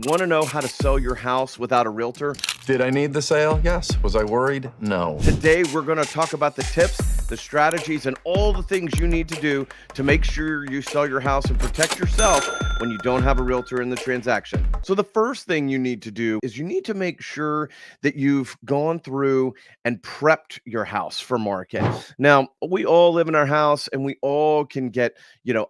want to know how to sell your house without a realtor? Did I need the sale? Yes. Was I worried? No. Today, we're going to talk about the tips, the strategies, and all the things you need to do to make sure you sell your house and protect yourself when you don't have a realtor in the transaction. So the first thing you need to do is you need to make sure that you've gone through and prepped your house for market. Now, we all live in our house and we all can get,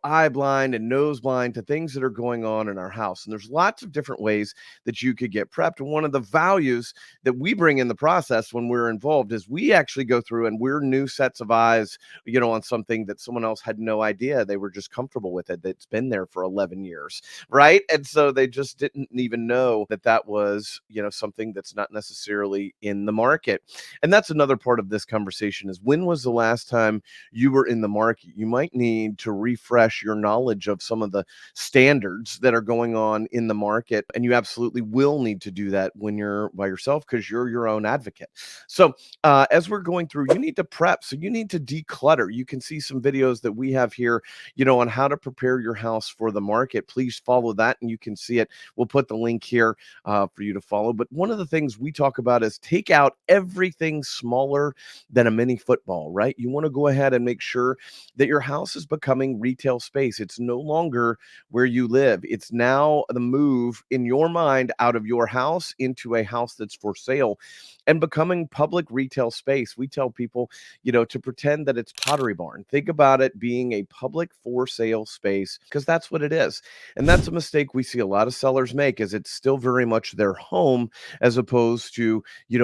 eye blind and nose blind to things that are going on in our house. And there's lots of different ways that you could get prepped. And one of the values that we bring in the process when we're involved is we actually go through and we're new sets of eyes, on something that someone else had no idea. They were just comfortable with it. That's been there for 11 years, right? And so they just didn't even know that that was, something that's not necessarily in the market. And that's another part of this conversation is when was the last time you were in the market? You might need to refresh your knowledge of some of the standards that are going on in the market. And you absolutely will need to do that when you're by yourself because you're your own advocate. So as we're going through, you need to prep. So you need to declutter. You can see some videos that we have here, on how to prepare your house for the market. Please follow that and you can see it. We'll put the link here for you to follow. But one of the things we talk about is take out everything smaller than a mini football, right? You want to go ahead and make sure that your house is becoming retail space. It's no longer where you live. It's now the move in your mind out of your house into a house that's for sale and becoming public retail space. We tell people, to pretend that it's Pottery Barn. Think about it being a public for sale space because that's what it is. And that's a mistake we see a lot of sellers make is it's still very much their home as opposed to,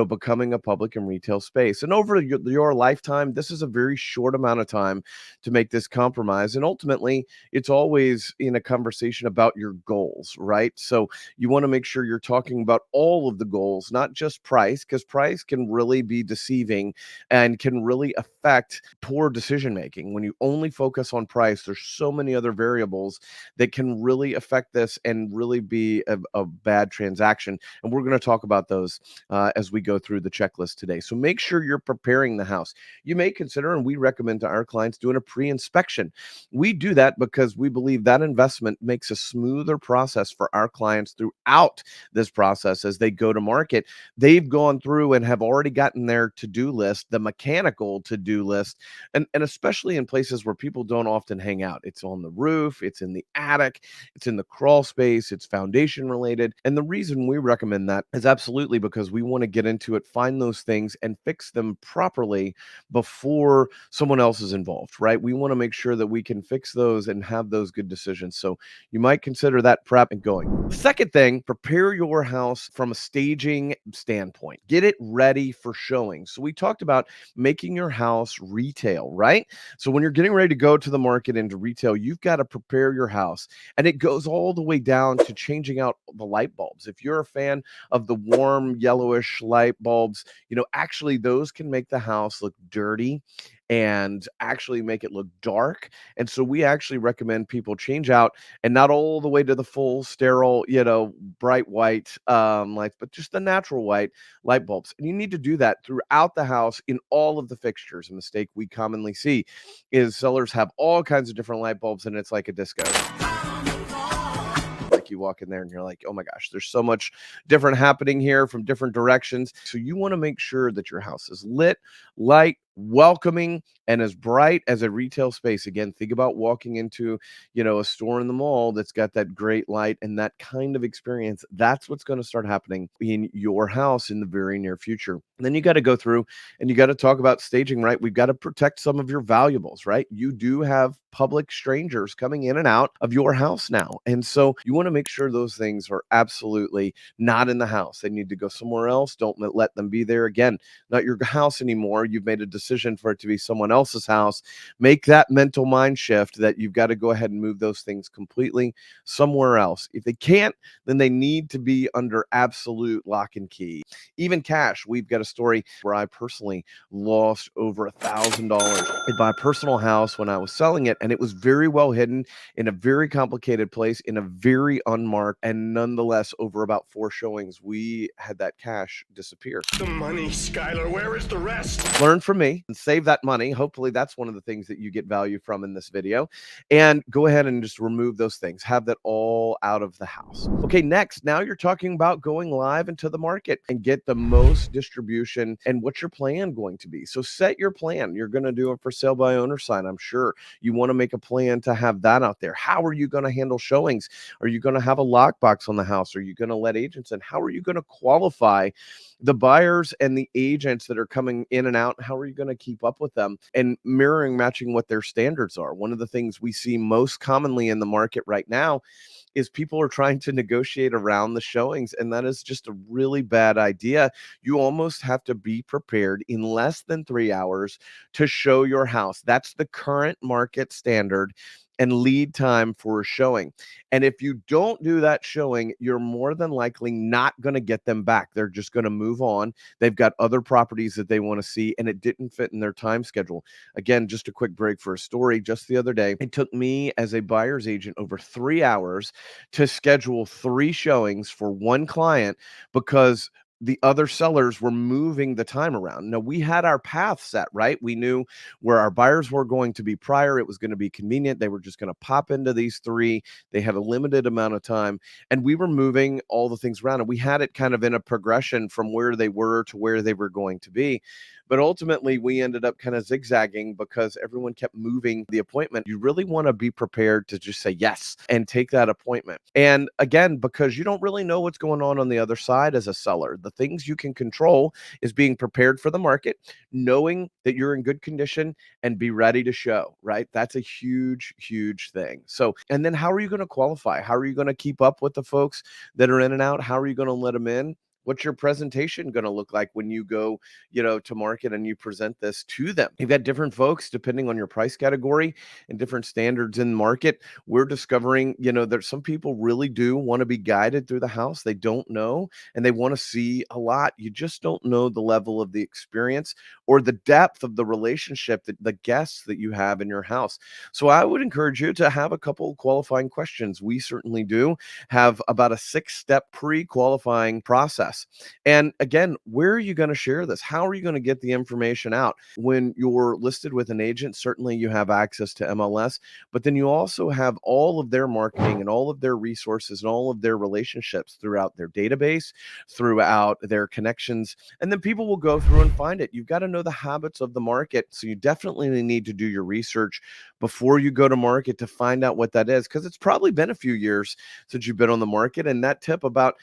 becoming a public and retail space. And over your lifetime, this is a very short amount of time to make this compromise. And ultimately, it's always in a conversation about your goals, right? So you want to make sure you're talking about all of the goals, not just price, because price can really be deceiving and can really affect poor decision making. When you only focus on price, there's so many other variables that can really affect this and really be a bad transaction. And we're going to talk about those as we go through the checklist today. So make sure you're preparing the house. You may consider, and we recommend to our clients, doing a pre-inspection. We do that because we believe that investment makes a smoother process for our clients throughout this process as they go to market. They've gone through and have already gotten their to-do list, the mechanical to-do list, and especially in places where people don't often hang out. It's on the roof, it's in the attic, it's in the crawl space, it's foundation related. And the reason we recommend that is absolutely because we want to get into it, find those things and fix them properly before someone else is involved, right? We want to make sure that we can fix those and have those good decisions. So you might consider that prep and going. Second thing, prepare your house from a staging standpoint. Get it ready for showing. So we talked about making your house retail, right? So when you're getting ready to go to the market into retail, you've got to prepare your house. And it goes all the way down to changing out the light bulbs. If you're a fan of the warm yellowish light bulbs, actually those can make the house look dirty and actually make it look dark. And so we actually recommend people change out and not all the way to the full sterile, bright white lights, but just the natural white light bulbs. And you need to do that throughout the house in all of the fixtures. A mistake we commonly see is sellers have all kinds of different light bulbs and it's like a disco. You walk in there and you're like, oh my gosh, there's so much different happening here from different directions. So you want to make sure that your house is lit, light, welcoming, and as bright as a retail space. Again, think about walking into, a store in the mall that's got that great light and that kind of experience. That's what's going to start happening in your house in the very near future. And then you got to go through and you got to talk about staging, right? We've got to protect some of your valuables, right? You do have public strangers coming in and out of your house now. And so you want to make sure those things are absolutely not in the house. They need to go somewhere else. Don't let them be there. Again, not your house anymore. You've made a decision for it to be someone else's house. Make that mental mind shift that you've got to go ahead and move those things completely somewhere else. If they can't, then they need to be under absolute lock and key. Even cash. We've got a story where I personally lost over $1,000 in my personal house when I was selling it. And it was very well hidden in a very complicated place in a very unmarked. And nonetheless, over about 4 showings, we had that cash disappear. The money, Skylar. Where is the rest? Learn from me. money and save that money. Hopefully, that's one of the things that you get value from in this video. And go ahead and just remove those things. Have that all out of the house. Okay, next, now you're talking about going live into the market and get the most distribution and what's your plan going to be. So set your plan. You're going to do a for sale by owner sign, I'm sure. You want to make a plan to have that out there. How are you going to handle showings? Are you going to have a lockbox on the house? Are you going to let agents in? How are you going to qualify the buyers and the agents that are coming in and out? How are you going to keep up with them and matching what their standards are? One of the things we see most commonly in the market right now is people are trying to negotiate around the showings, and that is just a really bad idea. You almost have to be prepared in less than 3 hours to show your house. That's the current market standard and lead time for a showing. And if you don't do that showing, you're more than likely not going to get them back. They're just going to move on. They've got other properties that they want to see, and it didn't fit in their time schedule. Again, just a quick break for a story. Just the other day, it took me as a buyer's agent over 3 hours to schedule 3 showings for one client because the other sellers were moving the time around. Now, we had our path set, right? We knew where our buyers were going to be prior. It was going to be convenient. They were just going to pop into these 3. They had a limited amount of time, and we were moving all the things around, and we had it kind of in a progression from where they were to where they were going to be. But ultimately, we ended up kind of zigzagging because everyone kept moving the appointment. You really want to be prepared to just say yes and take that appointment. And again, because you don't really know what's going on the other side as a seller, the things you can control is being prepared for the market, knowing that you're in good condition, and be ready to show, right? That's a huge, huge thing. So, and then how are you going to qualify? How are you going to keep up with the folks that are in and out? How are you going to let them in? What's your presentation going to look like when you go, to market and you present this to them? You've got different folks depending on your price category and different standards in the market. We're discovering, there's some people really do want to be guided through the house. They don't know and they want to see a lot. You just don't know the level of the experience or the depth of the relationship that the guests that you have in your house. So I would encourage you to have a couple qualifying questions. We certainly do have about a 6-step pre-qualifying process. And again, where are you going to share this? How are you going to get the information out? When you're listed with an agent, certainly you have access to MLS, but then you also have all of their marketing and all of their resources and all of their relationships throughout their database, throughout their connections, and then people will go through and find it. You've got to know the habits of the market. So you definitely need to do your research before you go to market to find out what that is, because it's probably been a few years since you've been on the market. And that tip about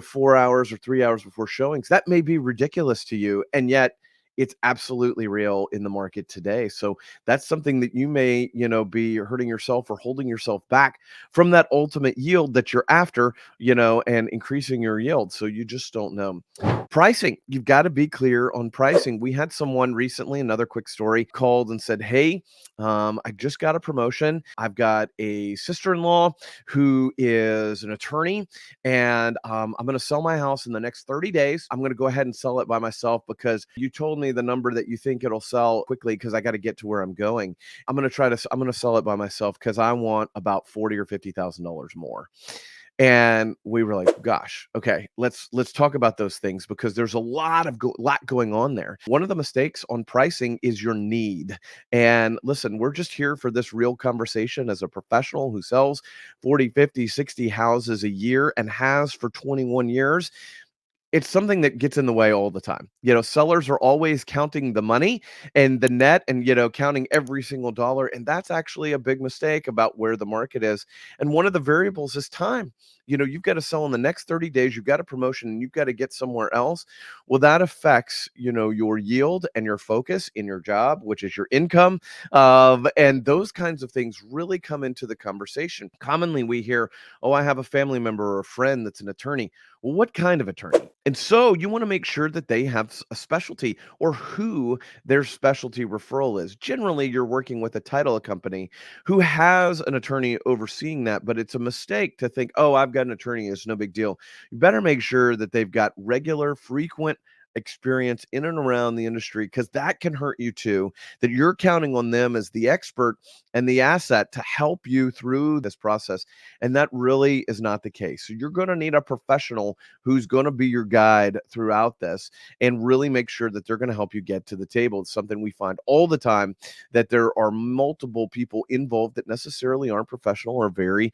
4 hours or 3 hours before showings, that may be ridiculous to you, and yet it's absolutely real in the market today. So that's something that you may be hurting yourself or holding yourself back from that ultimate yield that you're after, and increasing your yield. So you just don't know. Pricing, you've got to be clear on pricing. We had someone recently, another quick story, called and said, hey, I just got a promotion. I've got a sister-in-law who is an attorney, and I'm going to sell my house in the next 30 days. I'm going to go ahead and sell it by myself because you told me the number that you think it'll sell quickly because I got to get to where I'm going. I'm going to sell it by myself because I want about $40,000 or $50,000 more. And we were like, gosh, okay, let's talk about those things because there's a lot going on there. One of the mistakes on pricing is your need. And listen, we're just here for this real conversation as a professional who sells 40, 50, 60 houses a year and has for 21 years. It's something that gets in the way all the time. Sellers are always counting the money and the net and, counting every single dollar. And that's actually a big mistake about where the market is. And one of the variables is time. You've got to sell in the next 30 days. You've got a promotion and you've got to get somewhere else. Well, that affects, your yield and your focus in your job, which is your income. And those kinds of things really come into the conversation. Commonly we hear, oh, I have a family member or a friend that's an attorney. Well, what kind of attorney? And so you want to make sure that they have a specialty or who their specialty referral is. Generally, you're working with a title company who has an attorney overseeing that, but it's a mistake to think, oh, I've got an attorney, it's no big deal. You better make sure that they've got regular, frequent experience in and around the industry, because that can hurt you too, that you're counting on them as the expert and the asset to help you through this process. And that really is not the case. So you're going to need a professional who's going to be your guide throughout this and really make sure that they're going to help you get to the table. It's something we find all the time, that there are multiple people involved that necessarily aren't professional or very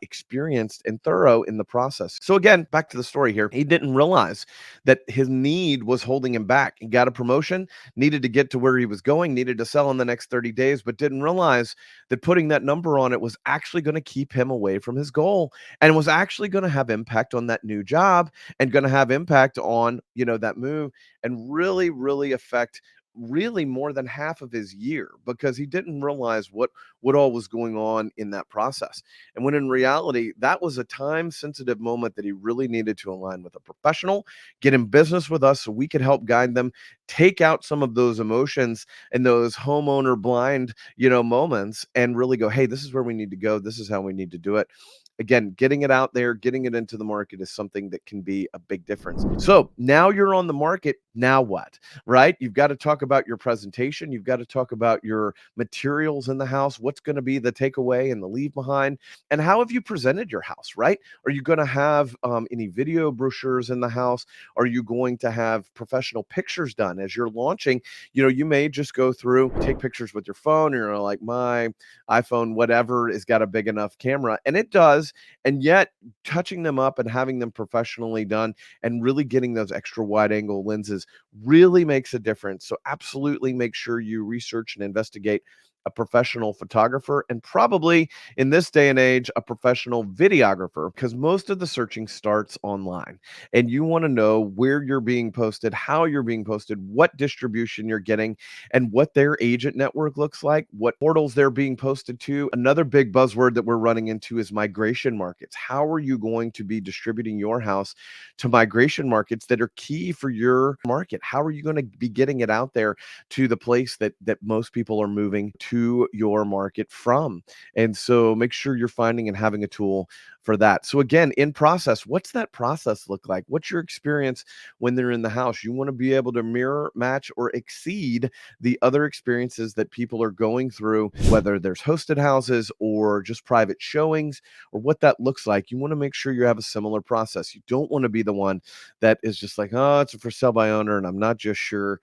experienced and thorough in the process. So again, back to the story here. He didn't realize that his need was holding him back. He got a promotion, needed to get to where he was going, needed to sell in the next 30 days, but didn't realize that putting that number on it was actually going to keep him away from his goal, and was actually going to have impact on that new job, and going to have impact on, that move, and really affect really more than half of his year, because he didn't realize what all was going on in that process. And when in reality, that was a time sensitive moment that he really needed to align with a professional, get in business with us so we could help guide them, take out some of those emotions and those homeowner blind, moments, and really go, hey, this is where we need to go. This is how we need to do it. Again, getting it out there, getting it into the market is something that can be a big difference. So now you're on the market. Now what? Right? You've got to talk about your presentation. You've got to talk about your materials in the house. What's going to be the takeaway and the leave behind? And how have you presented your house, right? Are you going to have any video brochures in the house? Are you going to have professional pictures done as you're launching? You may just go through, take pictures with your phone, and you're like, my iPhone, whatever, has got a big enough camera. And it does. And yet, touching them up and having them professionally done and really getting those extra wide angle lenses really makes a difference. So absolutely make sure you research and investigate a professional photographer, and probably in this day and age, a professional videographer, because most of the searching starts online, and you want to know where you're being posted, how you're being posted, what distribution you're getting, and what their agent network looks like, what portals they're being posted to. Another big buzzword that we're running into is migration markets. How are you going to be distributing your house to migration markets that are key for your market? How are you going to be getting it out there to the place that most people are moving to your market from? And so make sure you're finding and having a tool for that. So again, in process, what's that process look like? What's your experience when they're in the house? You want to be able to mirror, match, or exceed the other experiences that people are going through, whether there's hosted houses or just private showings, or what that looks like. You want to make sure you have a similar process. You don't want to be the one that is just like, oh, it's a for sale by owner, and I'm not just sure,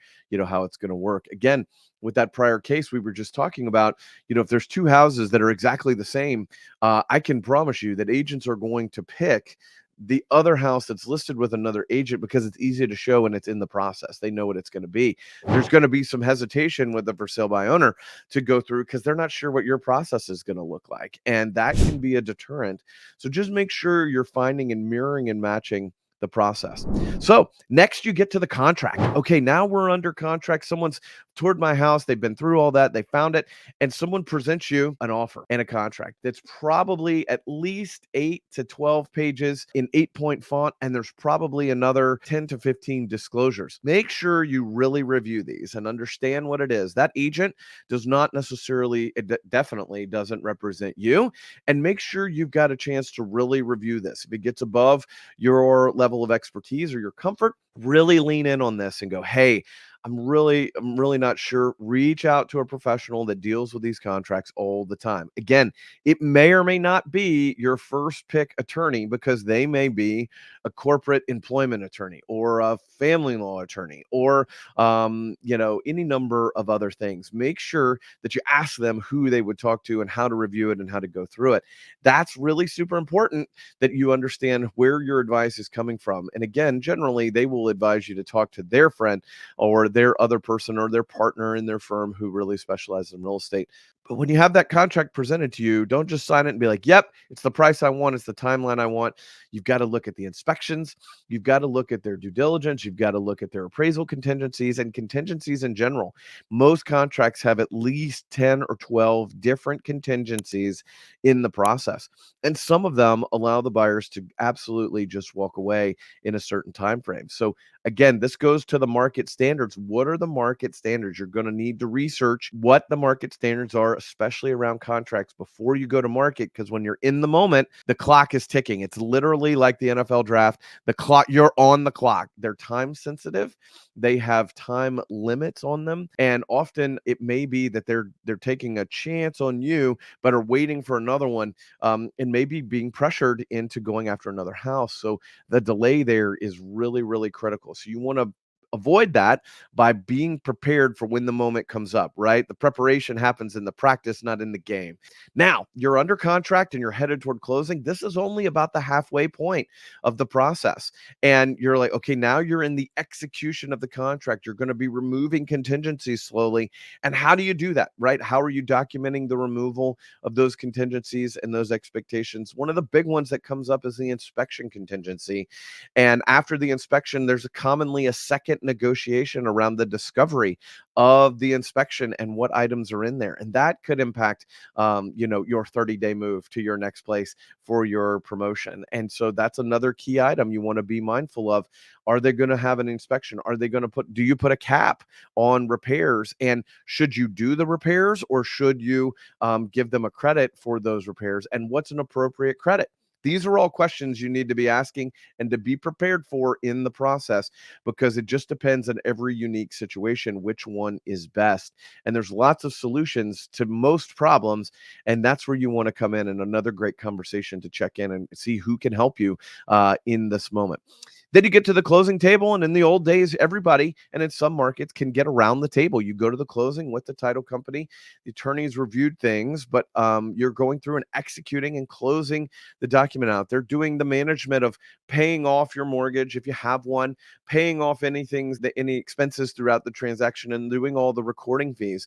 how it's going to work. Again, with that prior case we were just talking about, if there's two houses that are exactly the same, I can promise you that agents are going to pick the other house that's listed with another agent because it's easy to show and it's in the process. They know what it's going to be. There's going to be some hesitation with the for sale by owner to go through because they're not sure what your process is going to look like. And that can be a deterrent. So just make sure you're finding and mirroring and matching the process. So next you get to the contract. Okay, now we're under contract. Someone's toured my house. They've been through all that. They found it. And someone presents you an offer and a contract that's probably at least 8 to 12 pages in 8-point font. And there's probably another 10 to 15 disclosures. Make sure you really review these and understand what it is. That agent does not necessarily, it definitely doesn't represent you. And make sure you've got a chance to really review this. If it gets above your level of expertise or your comfort, really lean in on this and go, hey, I'm really not sure. Reach out to a professional that deals with these contracts all the time. Again, it may or may not be your first pick attorney, because they may be a corporate employment attorney or a family law attorney or any number of other things. Make sure that you ask them who they would talk to and how to review it and how to go through it. That's really super important, that you understand where your advice is coming from. And again, generally they will advise you to talk to their friend or their other person or their partner in their firm who really specializes in real estate. But when you have that contract presented to you, don't just sign it and be like, yep, it's the price I want, it's the timeline I want. You've got to look at the inspections. You've got to look at their due diligence. You've got to look at their appraisal contingencies and contingencies in general. Most contracts have at least 10 or 12 different contingencies in the process. And some of them allow the buyers to absolutely just walk away in a certain time frame. So again, this goes to the market standards. What are the market standards? You're going to need to research what the market standards are are, especially around contracts before you go to market, because when you're in the moment, the clock is ticking. It's literally like the NFL draft. The clock, you're on the clock. They're time sensitive. They have time limits on them, and often it may be that they're taking a chance on you, but are waiting for another one, and maybe being pressured into going after another house. So the delay there is really, really critical. So you want to avoid that by being prepared for when the moment comes up, right? The preparation happens in the practice, not in the game. Now, you're under contract and you're headed toward closing. This is only about the halfway point of the process. And you're like, okay, now you're in the execution of the contract. You're going to be removing contingencies slowly. And how do you do that, right? How are you documenting the removal of those contingencies and those expectations? One of the big ones that comes up is the inspection contingency. And after the inspection, there's commonly a second negotiation around the discovery of the inspection and what items are in there. And that could impact, your 30-day move to your next place for your promotion. And so that's another key item you want to be mindful of. Are they going to have an inspection? Are they going to do you put a cap on repairs? And should you do the repairs, or should you give them a credit for those repairs? And what's an appropriate credit? These are all questions you need to be asking and to be prepared for in the process, because it just depends on every unique situation which one is best. And there's lots of solutions to most problems, and that's where you want to come in. And another great conversation to check in and see who can help you in this moment. Then you get to the closing table, and in the old days, everybody, and in some markets, can get around the table. You go to the closing with the title company. The attorneys reviewed things, but you're going through and executing and closing the document out. They're doing the management of paying off your mortgage if you have one, paying off any expenses throughout the transaction, and doing all the recording fees.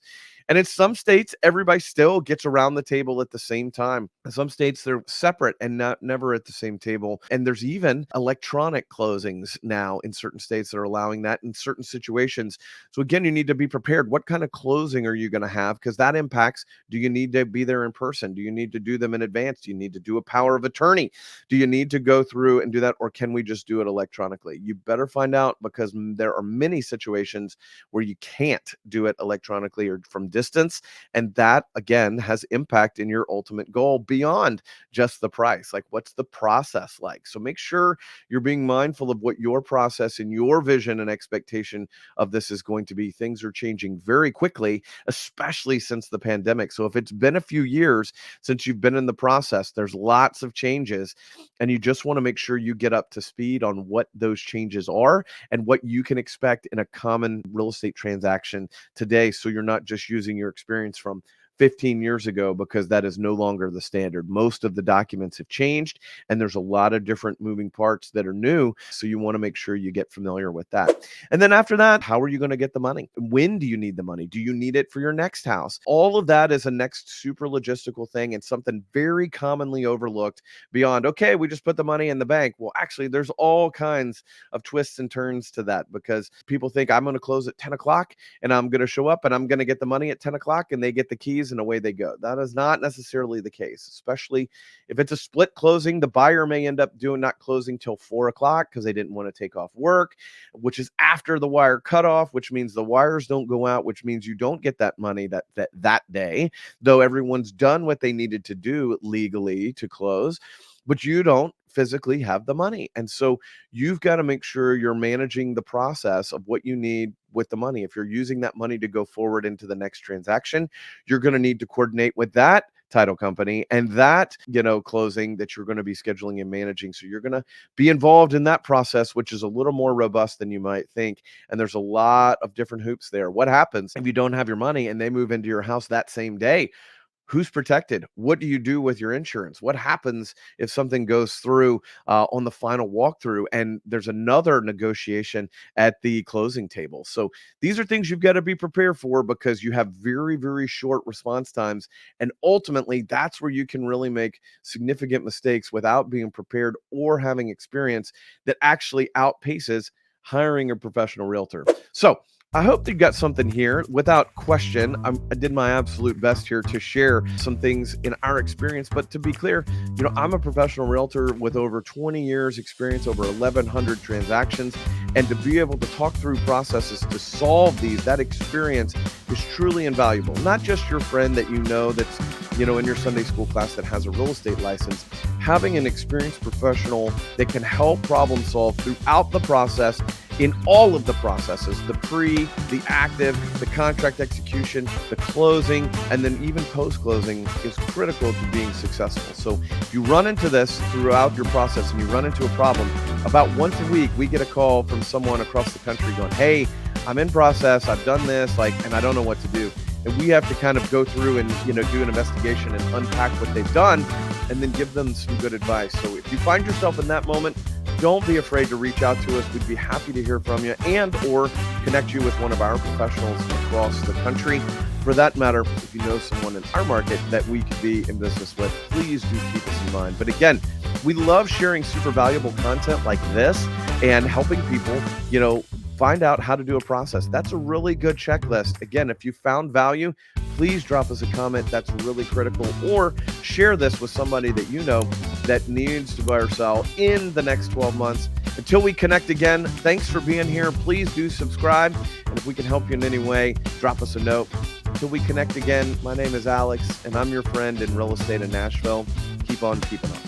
And in some states, everybody still gets around the table at the same time. In some states, they're separate and never at the same table. And there's even electronic closings now in certain states that are allowing that in certain situations. So again, you need to be prepared. What kind of closing are you going to have? Because that impacts, do you need to be there in person? Do you need to do them in advance? Do you need to do a power of attorney? Do you need to go through and do that? Or can we just do it electronically? You better find out, because there are many situations where you can't do it electronically or from distance. And that, again, has impact in your ultimate goal beyond just the price. Like, what's the process like? So make sure you're being mindful of what your process and your vision and expectation of this is going to be. Things are changing very quickly, especially since the pandemic. So if it's been a few years since you've been in the process, there's lots of changes, and you just want to make sure you get up to speed on what those changes are and what you can expect in a common real estate transaction today, so you're not just using your experience from 15 years ago, because that is no longer the standard. Most of the documents have changed, and there's a lot of different moving parts that are new. So you want to make sure you get familiar with that. And then after that, how are you going to get the money? When do you need the money? Do you need it for your next house? All of that is a next super logistical thing, and something very commonly overlooked beyond, okay, we just put the money in the bank. Well, actually, there's all kinds of twists and turns to that, because people think I'm going to close at 10 o'clock and I'm going to show up and I'm going to get the money at 10 o'clock, and they get the keys and away they go. That is not necessarily the case, especially if it's a split closing. The buyer may end up not closing till 4 o'clock because they didn't want to take off work, which is after the wire cutoff, which means the wires don't go out, which means you don't get that money that day, though everyone's done what they needed to do legally to close, but you don't physically have the money. And so you've got to make sure you're managing the process of what you need with the money. If you're using that money to go forward into the next transaction, you're going to need to coordinate with that title company and that, closing that you're going to be scheduling and managing. So you're going to be involved in that process, which is a little more robust than you might think. And there's a lot of different hoops there. What happens if you don't have your money and they move into your house that same day? Who's protected? What do you do with your insurance? What happens if something goes through on the final walkthrough and there's another negotiation at the closing table? So these are things you've got to be prepared for, because you have very, very short response times. And ultimately, that's where you can really make significant mistakes without being prepared or having experience that actually outpaces hiring a professional realtor. So I hope that you got something here. Without question, I did my absolute best here to share some things in our experience. But to be clear, I'm a professional realtor with over 20 years experience, over 1,100 transactions. And to be able to talk through processes to solve that experience is truly invaluable. Not just your friend that that's, in your Sunday school class that has a real estate license. Having an experienced professional that can help problem solve throughout the process, in all of the processes, the pre, the active, the contract execution, the closing, and then even post-closing is critical to being successful. So if you run into this throughout your process and you run into a problem, about once a week, we get a call from someone across the country going, hey, I'm in process, I've done this, and I don't know what to do. And we have to kind of go through and, do an investigation and unpack what they've done and then give them some good advice. So if you find yourself in that moment, don't be afraid to reach out to us. We'd be happy to hear from you and or connect you with one of our professionals across the country. For that matter, if you know someone in our market that we could be in business with, please do keep us in mind. But again, we love sharing super valuable content like this and helping people, find out how to do a process. That's a really good checklist. Again, if you found value, please drop us a comment. That's really critical. Or share this with somebody that that needs to buy or sell in the next 12 months. Until we connect again, thanks for being here. Please do subscribe. And if we can help you in any way, drop us a note. Until we connect again, my name is Alex, and I'm your friend in real estate in Nashville. Keep on keeping on.